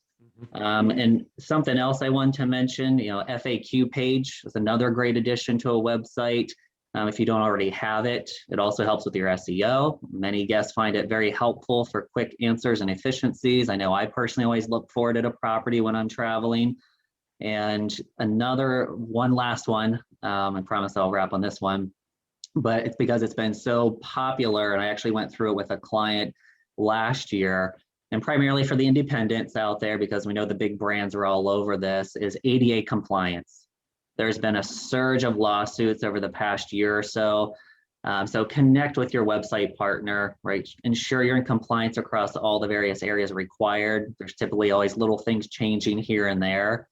And something else I wanted to mention, FAQ page is another great addition to a website. If you don't already have it, it also helps with your SEO. Many guests find it very helpful for quick answers and efficiencies. I know I personally always look for it at a property when I'm traveling. And one last one, I promise I'll wrap on this one, but it's because it's been so popular, and I actually went through it with a client last year, and primarily for the independents out there, because we know the big brands are all over this, is ADA compliance. There's been a surge of lawsuits over the past year or so. So connect with your website partner, right? Ensure you're in compliance across all the various areas required. There's typically always little things changing here and there.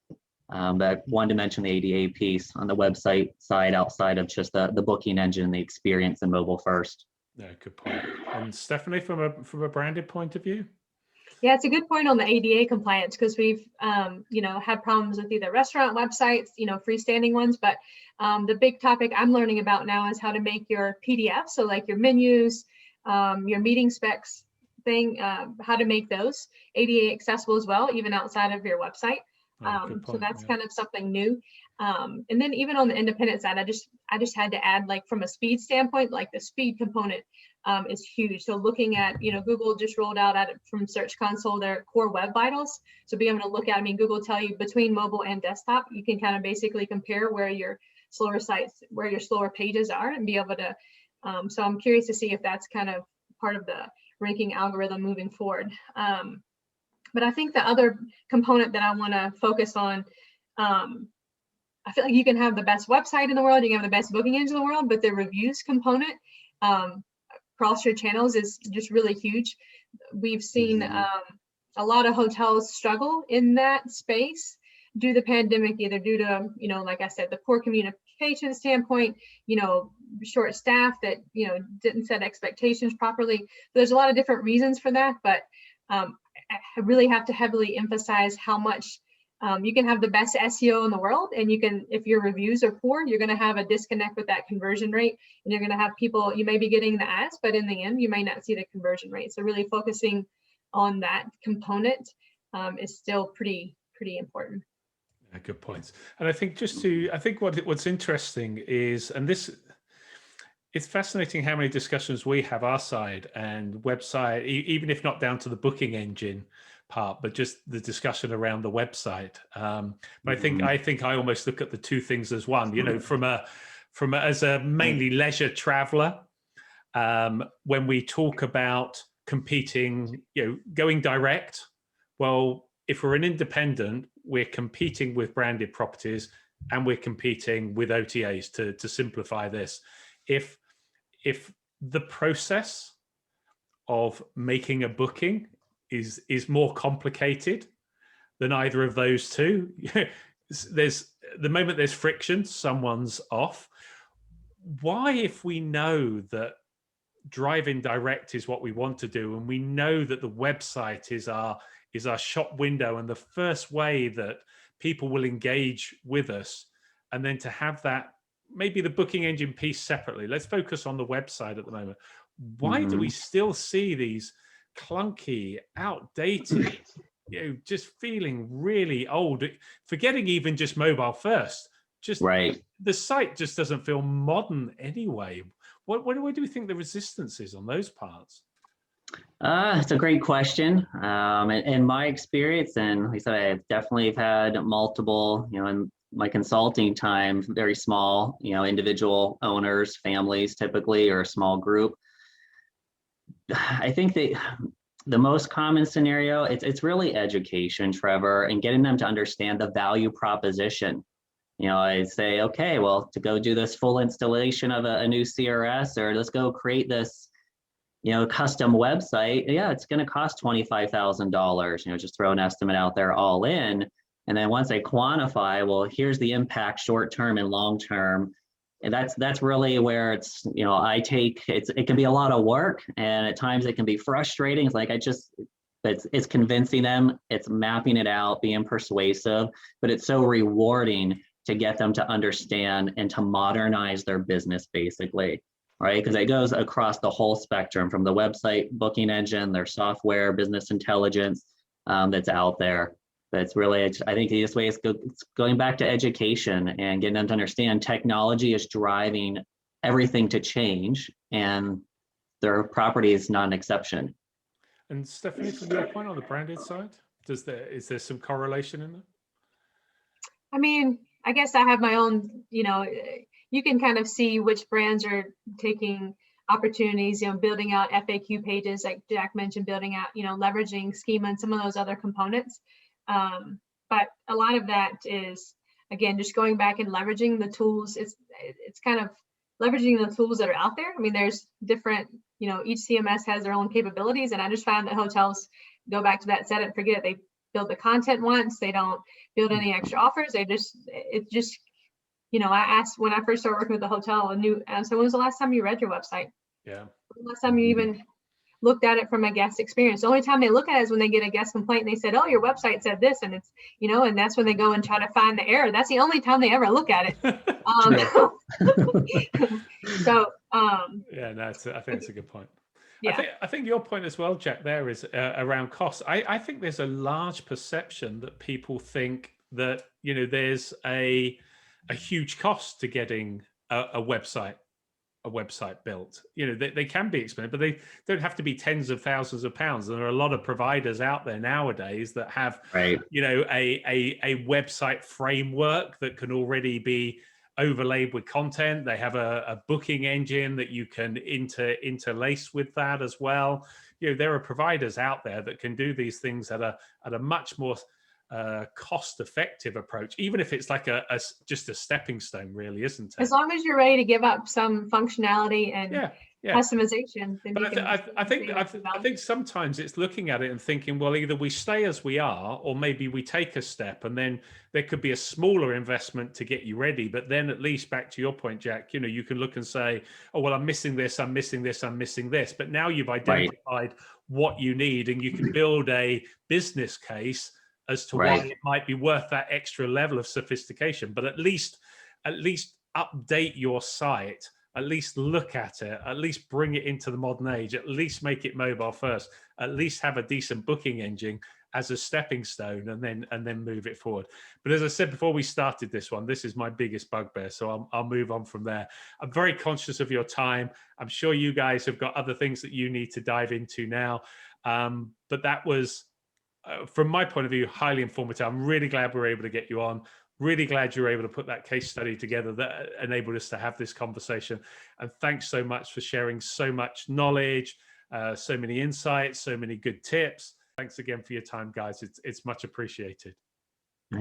But wanted to mention the ADA piece on the website side outside of just the booking engine, the experience and mobile first. No, good point. And Stephanie, from a branded point of view? Yeah, it's a good point on the ADA compliance, because we've, had problems with either restaurant websites, freestanding ones, but the big topic I'm learning about now is how to make your PDF, so like your menus, your meeting specs thing, how to make those ADA accessible as well, even outside of your website. So that's kind of something new. And then even on the independent side, I just had to add, like, from a speed standpoint, like the speed component is huge. So looking at, Google just rolled out from Search Console their core web vitals. So being able to look at, Google will tell you between mobile and desktop, you can kind of basically compare where your slower sites, where your slower pages are, and be able to, so I'm curious to see if that's kind of part of the ranking algorithm moving forward. But I think the other component that I want to focus on, I feel like you can have the best website in the world, you can have the best booking engine in the world, but the reviews component across your channels is just really huge. We've seen a lot of hotels struggle in that space due to the pandemic, either due to, like I said, the poor communication standpoint, short staff that, didn't set expectations properly. There's a lot of different reasons for that, but I really have to heavily emphasize how much you can have the best SEO in the world, and if your reviews are poor, you're going to have a disconnect with that conversion rate, and you're going to have people, you may be getting the ads, but in the end, you may not see the conversion rate. So really focusing on that component is still pretty important. Yeah, good points. And I think what's interesting is, and this, it's fascinating how many discussions we have our side and website, even if not down to the booking engine part, but just the discussion around the website. But I think I almost look at the two things as one. As a mainly leisure traveler, when we talk about competing, going direct. Well, if we're an independent, we're competing with branded properties, and we're competing with OTAs. To simplify this, if the process of making a booking is more complicated than either of those two, there's the moment there's friction, someone's off. Why, if we know that driving direct is what we want to do, and we know that the website is our shop window and the first way that people will engage with us, and then to have that, maybe the booking engine piece separately. Let's focus on the website at the moment. Why do we still see these clunky, outdated, just feeling really old, forgetting even just mobile first, just right. The site just doesn't feel modern anyway. What do we think the resistance is on those parts? It's a great question. In my experience, and like I said, I've definitely had multiple, in my consulting time, very small, individual owners, families typically, or a small group. I think the most common scenario, it's really education, Trevor, and getting them to understand the value proposition. I say, okay, well, to go do this full installation of a new CRS, or let's go create this, custom website. Yeah, it's going to cost $25,000. Just throw an estimate out there, all in. And then once I quantify, well, here's the impact short term and long term. And that's really where it's, it can be a lot of work, and at times it can be frustrating. It's like, it's convincing them, it's mapping it out, being persuasive, but it's so rewarding to get them to understand and to modernize their business, basically, right? Because it goes across the whole spectrum, from the website, booking engine, their software, business intelligence that's out there. But it's really, I think the easiest way is it's going back to education and getting them to understand technology is driving everything to change, and their property is not an exception. And Stephanie, from your point on the branded side, is there some correlation in there? I mean, I guess I have my own, you can kind of see which brands are taking opportunities, building out FAQ pages, like Jack mentioned, building out, leveraging schema and some of those other components. But a lot of that is, again, just going back and leveraging the tools. It's kind of leveraging the tools that are out there. I mean, there's different, each CMS has their own capabilities. And I just found that hotels go back to that set it, forget it. They build the content once, they don't build any extra offers. I asked when I first started working with the hotel, so when was the last time you read your website? Yeah. When was the last time you even looked at it from a guest experience? The only time they look at it is when they get a guest complaint and they said, oh, your website said this, and it's, and that's when they go and try to find the error. That's the only time they ever look at it. Yeah, no, I think it's a good point. Yeah. I think your point as well, Jack, there is around costs. I think there's a large perception that people think that, there's a huge cost to getting a website built. They can be expensive, but they don't have to be tens of thousands of pounds. There are a lot of providers out there nowadays that have, a website framework that can already be overlaid with content. They have a booking engine that you can interlace with that as well. There are providers out there that can do these things at a much more cost-effective approach, even if it's like just a stepping stone, really, isn't it? As long as you're ready to give up some functionality and customization, then but I think sometimes it's looking at it and thinking, well, either we stay as we are, or maybe we take a step, and then there could be a smaller investment to get you ready. But then, at least back to your point, Jack, you can look and say, oh, well, I'm missing this, I'm missing this, I'm missing this. But now you've identified what you need, and you can build a business case as to why it might be worth that extra level of sophistication. But at least update your site, at least look at it, at least bring it into the modern age, at least make it mobile first, at least have a decent booking engine as a stepping stone, and then move it forward. But as I said before we started this one, this is my biggest bugbear, so I'll move on from there. I'm very conscious of your time. I'm sure you guys have got other things that you need to dive into now, but that was, from my point of view, highly informative. I'm really glad we were able to get you on. Really glad you were able to put that case study together that enabled us to have this conversation. And thanks so much for sharing so much knowledge, so many insights, so many good tips. Thanks again for your time, guys. It's much appreciated.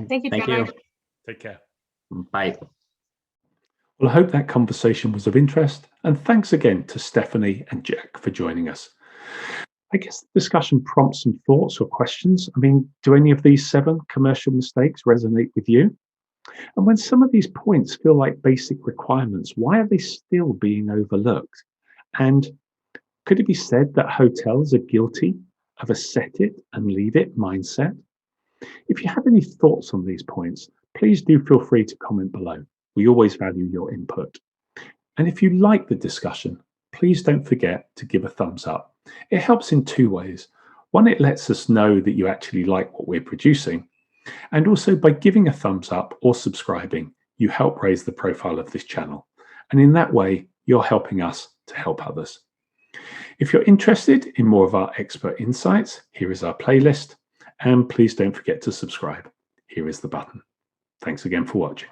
Thank you. Thank you. Take care. Bye. Well, I hope that conversation was of interest. And thanks again to Stephanie and Jack for joining us. I guess the discussion prompts some thoughts or questions. I mean, do any of these 7 commercial mistakes resonate with you? And when some of these points feel like basic requirements, why are they still being overlooked? And could it be said that hotels are guilty of a set it and leave it mindset? If you have any thoughts on these points, please do feel free to comment below. We always value your input. And if you like the discussion, please don't forget to give a thumbs up. It helps in 2 ways. One, it lets us know that you actually like what we're producing. And also, by giving a thumbs up or subscribing, you help raise the profile of this channel. And in that way, you're helping us to help others. If you're interested in more of our expert insights, here is our playlist. And please don't forget to subscribe. Here is the button. Thanks again for watching.